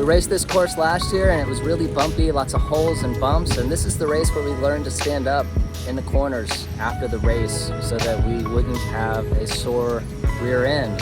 We raced this course last year and it was really bumpy, lots of holes and bumps, and this is the race where we learned to stand up in the corners after the race so that we wouldn't have a sore rear end.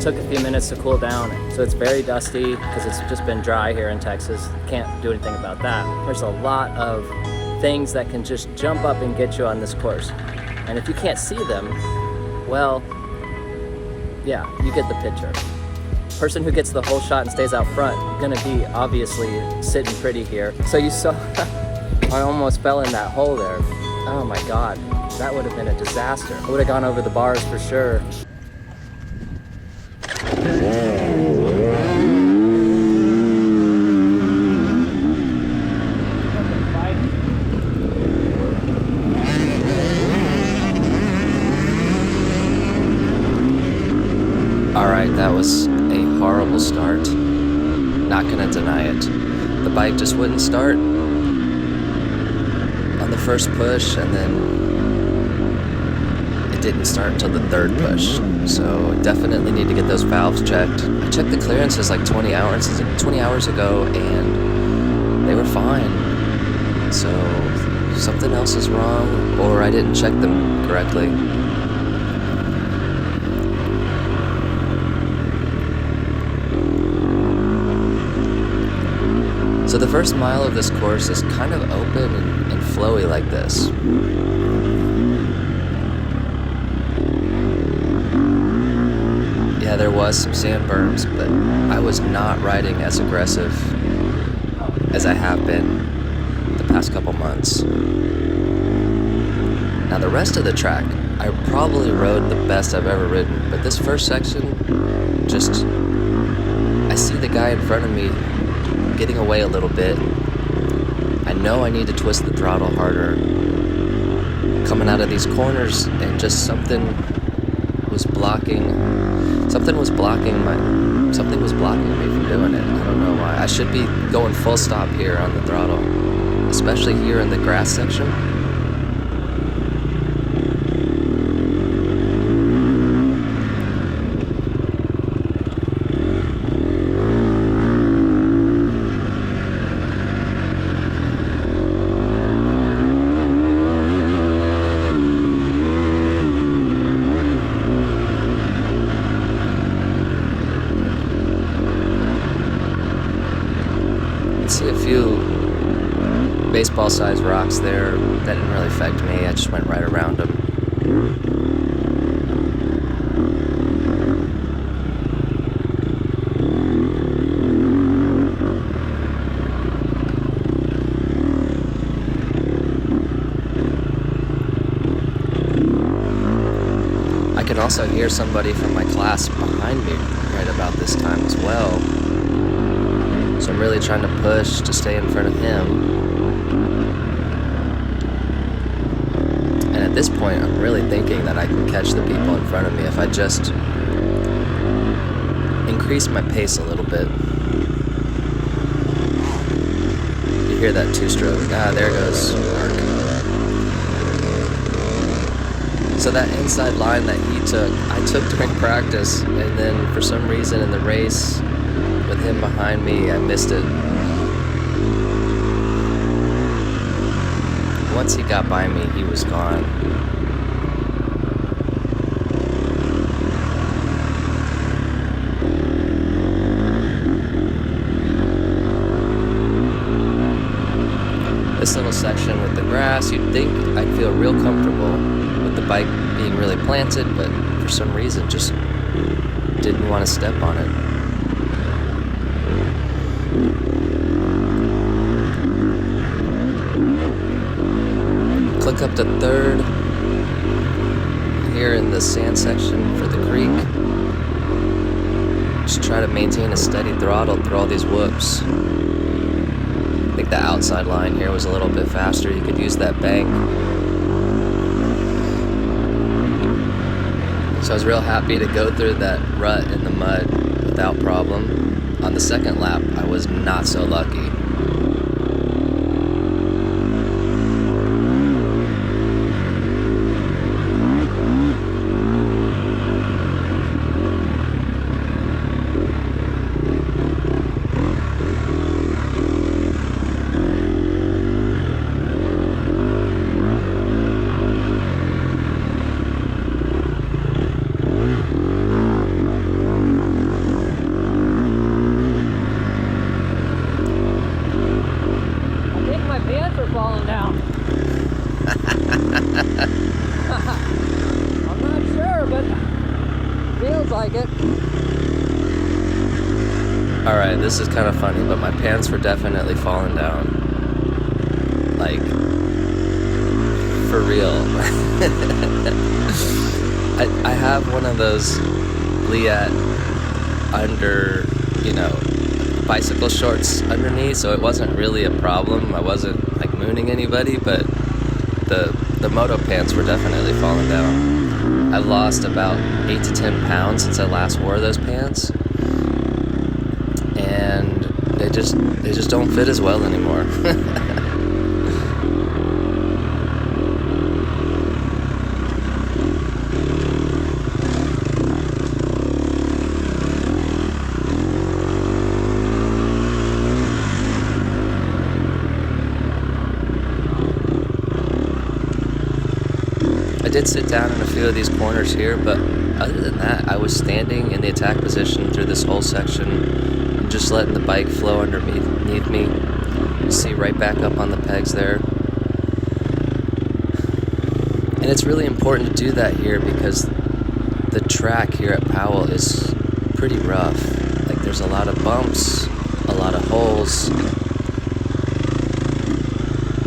Took a few minutes to cool down, so it's very dusty because it's just been dry here in Texas. Can't do anything about that. There's a lot of things that can just jump up and get you on this course, and if you can't see them, well, yeah, you get the picture. Person who gets the whole shot and stays out front gonna be obviously sitting pretty here. So you saw I almost fell in that hole there. Oh my god, that would have been a disaster. I would have gone over the bars for sure. Alright, that was a horrible start. Not gonna deny it. The bike just wouldn't start on the first push, and then it didn't start until the third push. So definitely need to get those valves checked. I checked the clearances like 20 hours ago, and they were fine. So something else is wrong, or I didn't check them correctly. So the first mile of this course is kind of open and flowy like this. Yeah, there was some sand berms, but I was not riding as aggressive as I have been the past couple months. Now the rest of the track, I probably rode the best I've ever ridden, but this first section, I see the guy in front of me getting away a little bit. I know I need to twist the throttle harder coming out of these corners, and just something was blocking me from doing it. I don't know why. I should be going full stop here on the throttle, especially here in the grass section. See a few baseball-sized rocks there. That didn't really affect me. I just went right around them. I can also hear somebody from my class behind me right about this time as well. So I'm really trying to push to stay in front of him. And at this point, I'm really thinking that I can catch the people in front of me if I just increase my pace a little bit. You hear that two-stroke. Ah, there goes Mark. So that inside line that he took, I took during practice, and then for some reason in the race, with him behind me, I missed it. Once he got by me, he was gone. This little section with the grass, you'd think I'd feel real comfortable with the bike being really planted, but for some reason just didn't want to step on it. Click up to third here in the sand section for the creek. Just try to maintain a steady throttle through all these whoops. I think the outside line here was a little bit faster. You could use that bank. So I was real happy to go through that rut in the mud without problem. On the second lap, I was not so lucky. Falling down. I'm not sure, but feels like it. Alright, this is kind of funny, but my pants were definitely falling down. Like, for real. I have one of those Liat under, bicycle shorts underneath, so it wasn't really a problem. I wasn't mooning anybody, but the moto pants were definitely falling down. I've lost about 8 to 10 pounds since I last wore those pants, and they just don't fit as well anymore. I did sit down in a few of these corners here, but other than that, I was standing in the attack position through this whole section, just letting the bike flow underneath me. You see right back up on the pegs there. And it's really important to do that here because the track here at Powell is pretty rough. Like, there's a lot of bumps, a lot of holes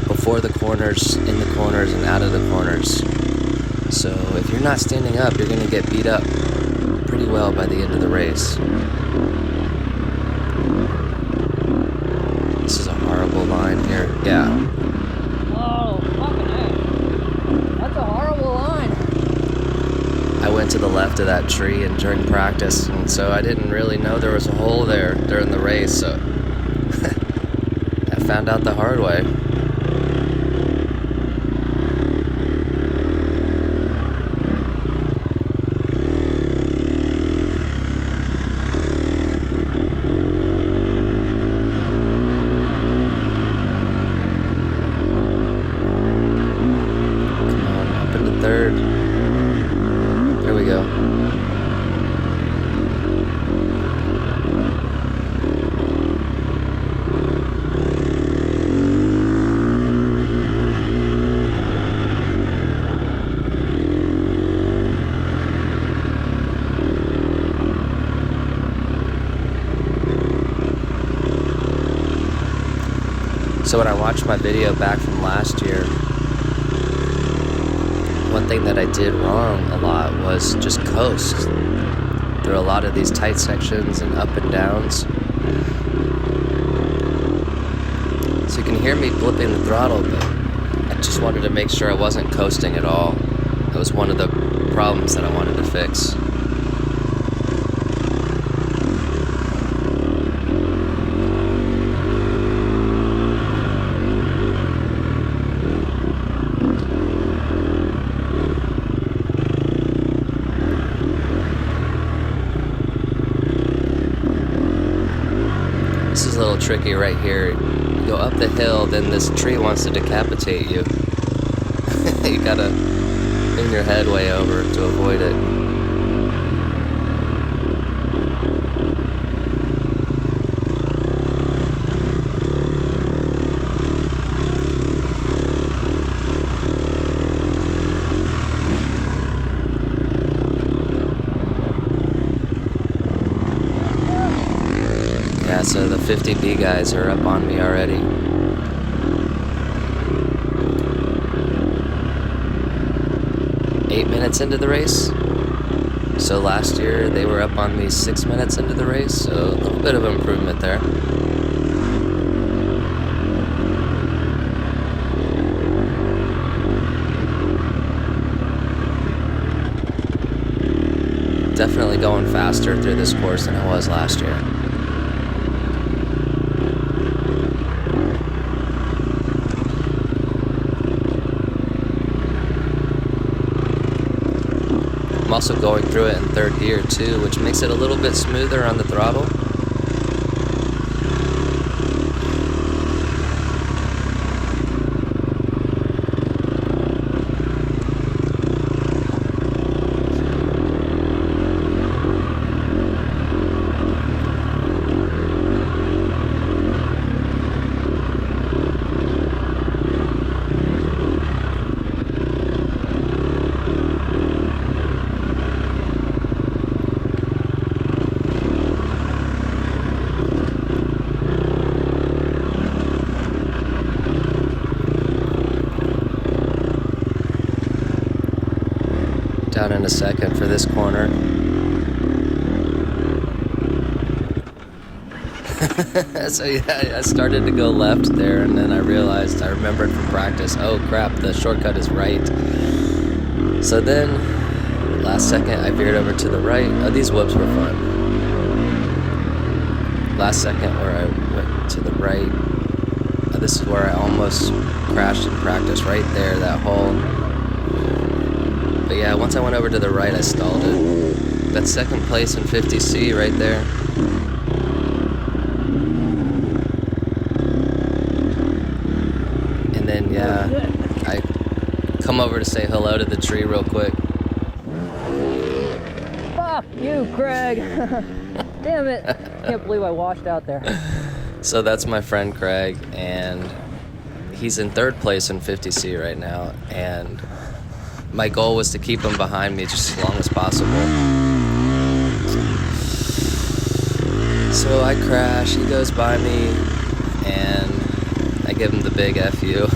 before the corners, in the corners, and out of the corners. So if you're not standing up, you're going to get beat up pretty well by the end of the race. This is a horrible line here. Yeah. Whoa, fucking heck. That's a horrible line. I went to the left of that tree and during practice, and so I didn't really know there was a hole there during the race, so I found out the hard way. Third. There we go. So when I watched my video back from last year, one thing that I did wrong a lot was just coast through a lot of these tight sections and up and downs. So you can hear me blipping the throttle, but I just wanted to make sure I wasn't coasting at all. That was one of the problems that I wanted to fix. This is a little tricky right here. You go up the hill, then this tree wants to decapitate you. You gotta bring your head way over to avoid it. so the 50B guys are up on me already. Eight minutes into the race. So last year they were up on me 6 minutes into the race, so a little bit of improvement there. Definitely going faster through this course than I was last year. I'm also going through it in third gear too, which makes it a little bit smoother on the throttle. Down in a second for this corner. So yeah, I started to go left there, and then I remembered from practice, oh crap, the shortcut is right. So then, last second I veered over to the right. Oh, these whoops were fun. Last second where I went to the right. Oh, this is where I almost crashed in practice, right there, that hole. But yeah, once I went over to the right, I stalled it. That's second place in 50C right there. And then, yeah, I come over to say hello to the tree real quick. Fuck you, Craig. Damn it. Can't believe I washed out there. So that's my friend Craig, and he's in third place in 50C right now, and my goal was to keep him behind me just as long as possible. So I crash, he goes by me, and I give him the big F you.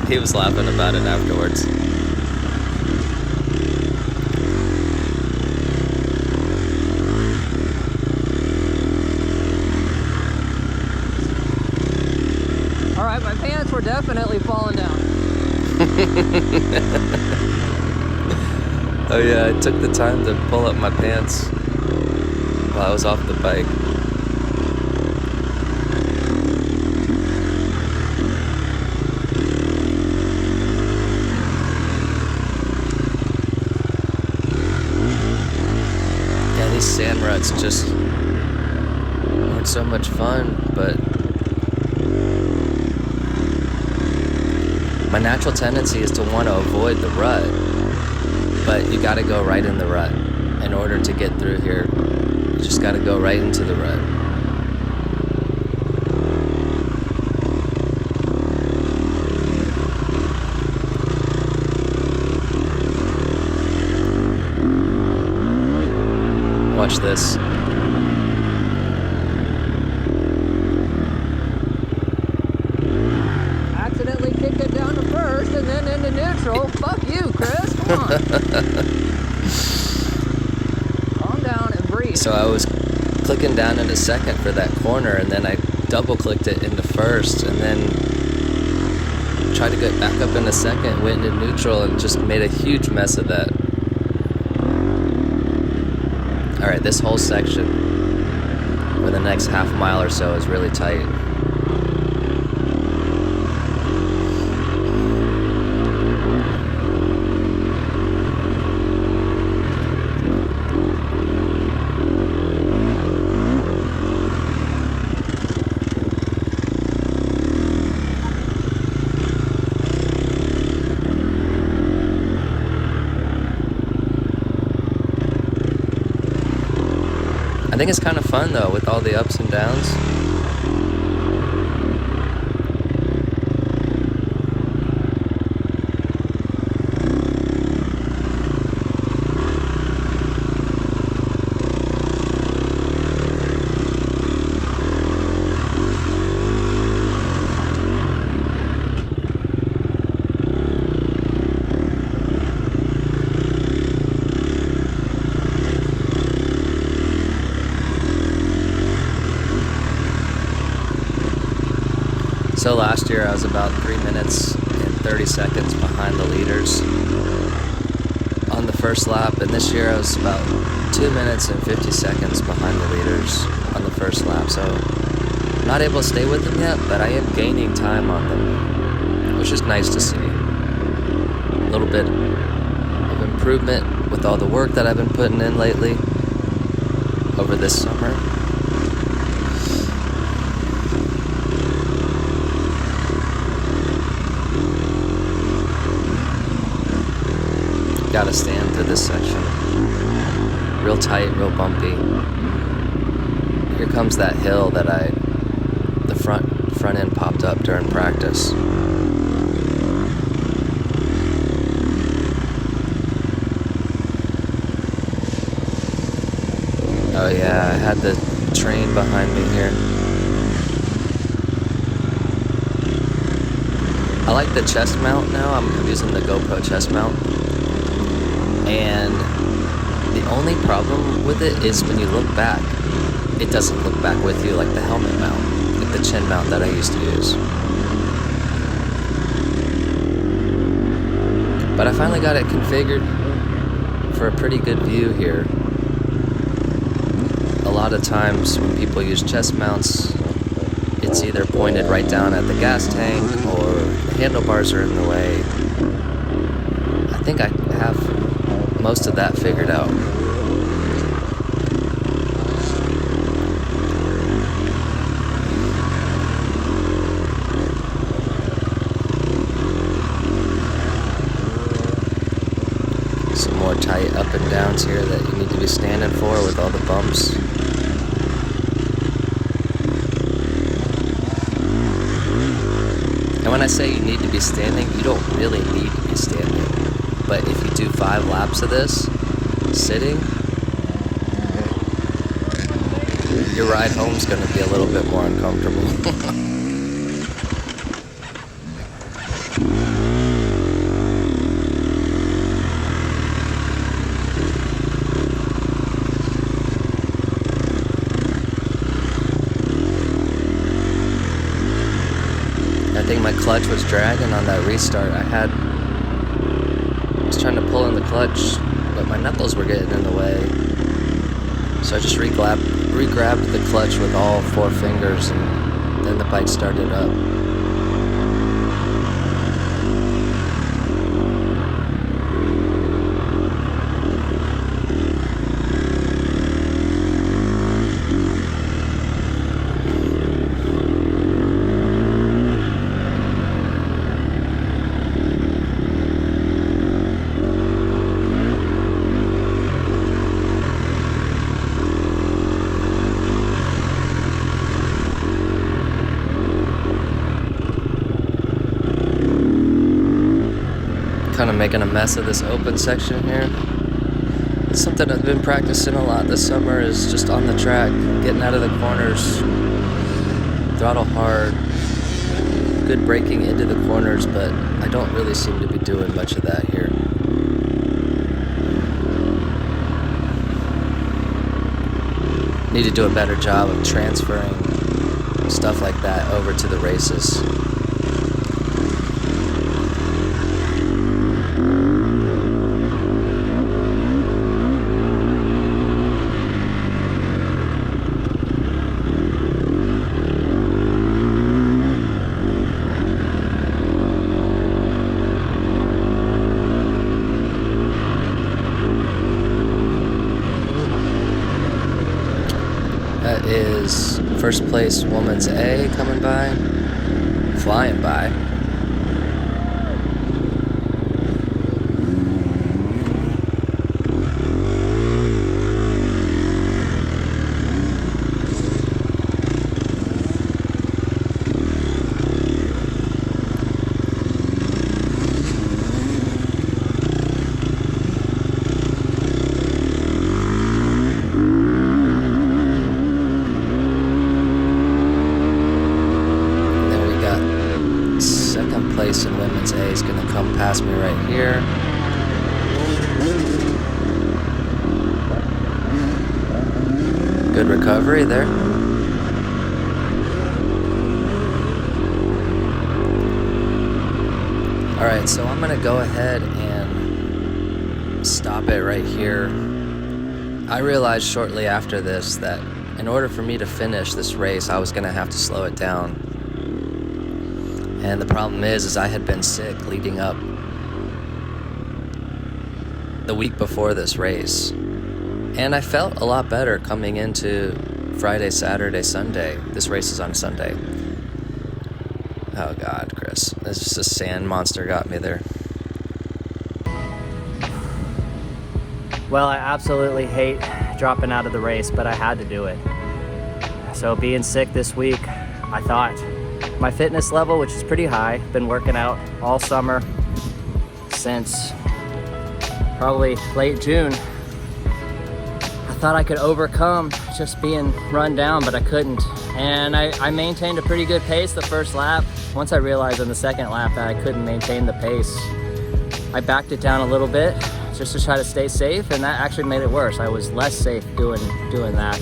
He was laughing about it afterwards. Alright, my pants were definitely falling down. Oh yeah, I took the time to pull up my pants while I was off the bike. Yeah, these sand ruts just aren't so much fun, but my natural tendency is to want to avoid the rut, but you gotta go right in the rut. In order to get through here, you just gotta go right into the rut. Watch this. Accidentally kicked it down to first and then into neutral. Fuck you, Chris. Come on. Calm down and breathe. So I was clicking down into second for that corner, and then I double clicked it into first, and then tried to get back up into second, went into neutral, and just made a huge mess of that. Alright, this whole section for the next half mile or so is really tight. I think it's kind of fun though, with all the ups and downs. So last year I was about 3 minutes and 30 seconds behind the leaders on the first lap, and this year I was about 2 minutes and 50 seconds behind the leaders on the first lap. So I'm not able to stay with them yet, but I am gaining time on them, which is nice to see. A little bit of improvement with all the work that I've been putting in lately over this summer. Gotta stand through this section. Real tight, real bumpy. Here comes that hill that the front end popped up during practice. Oh yeah, I had the train behind me here. I like the chest mount now. I'm using the GoPro chest mount. And the only problem with it is when you look back, it doesn't look back with you like the helmet mount, like the chin mount that I used to use. But I finally got it configured for a pretty good view here. A lot of times when people use chest mounts, it's either pointed right down at the gas tank or the handlebars are in the way. I think I have most of that figured out. Some more tight up and downs here that you need to be standing for with all the bumps. And when I say you need to be standing, you don't really need to be standing. But if you do 5 laps of this, sitting, your ride home's going to be a little bit more uncomfortable. I think my clutch was dragging on that restart. I was trying to pull in the clutch, but my knuckles were getting in the way. So I just re-grabbed the clutch with all 4 fingers, and then the bike started up. Kind of making a mess of this open section here. It's something I've been practicing a lot this summer, is just on the track, getting out of the corners, throttle hard, good braking into the corners, but I don't really seem to be doing much of that here. Need to do a better job of transferring stuff like that over to the races. That is first place woman's A coming by, flying by. Place in women's A is going to come past me right here. Good recovery there. All right, so I'm gonna go ahead and stop it right here. I realized shortly after this that in order for me to finish this race, I was gonna have to slow it down. And the problem is I had been sick leading up the week before this race. And I felt a lot better coming into Friday, Saturday, Sunday. This race is on Sunday. Oh God, Chris. It's just a sand monster got me there. Well, I absolutely hate dropping out of the race, but I had to do it. So being sick this week, I thought my fitness level, which is pretty high, been working out all summer since probably late June. I thought I could overcome just being run down, but I couldn't. And I maintained a pretty good pace the first lap. Once I realized in the second lap that I couldn't maintain the pace, I backed it down a little bit just to try to stay safe, and that actually made it worse. I was less safe doing that.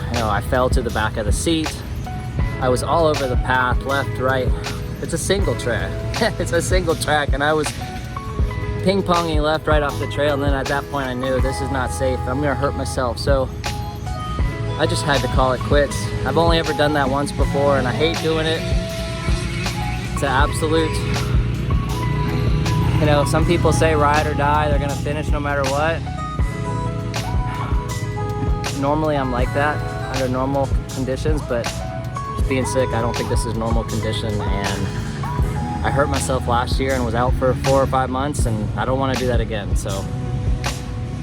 You know, I fell to the back of the seat. I was all over the path, left, right. It's a single track. It's a single track, and I was ping-ponging left, right off the trail, and then at that point I knew this is not safe. I'm gonna hurt myself, so I just had to call it quits. I've only ever done that once before, and I hate doing it. It's an absolute, you know, some people say ride or die, they're gonna finish no matter what. Normally I'm like that under normal conditions, but just being sick, I don't think this is normal condition, and I hurt myself last year and was out for 4 or 5 months, and I don't want to do that again. So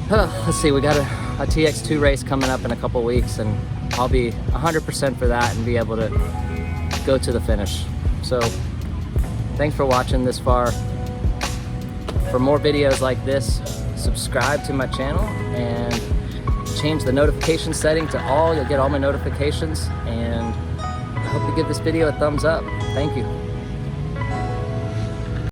let's see, we got a TX2 race coming up in a couple weeks, and I'll be 100% for that and be able to go to the finish. So thanks for watching this far. For more videos like this, subscribe to my channel and change the notification setting to all. You'll get all my notifications, and I hope you give this video a thumbs up. Thank you.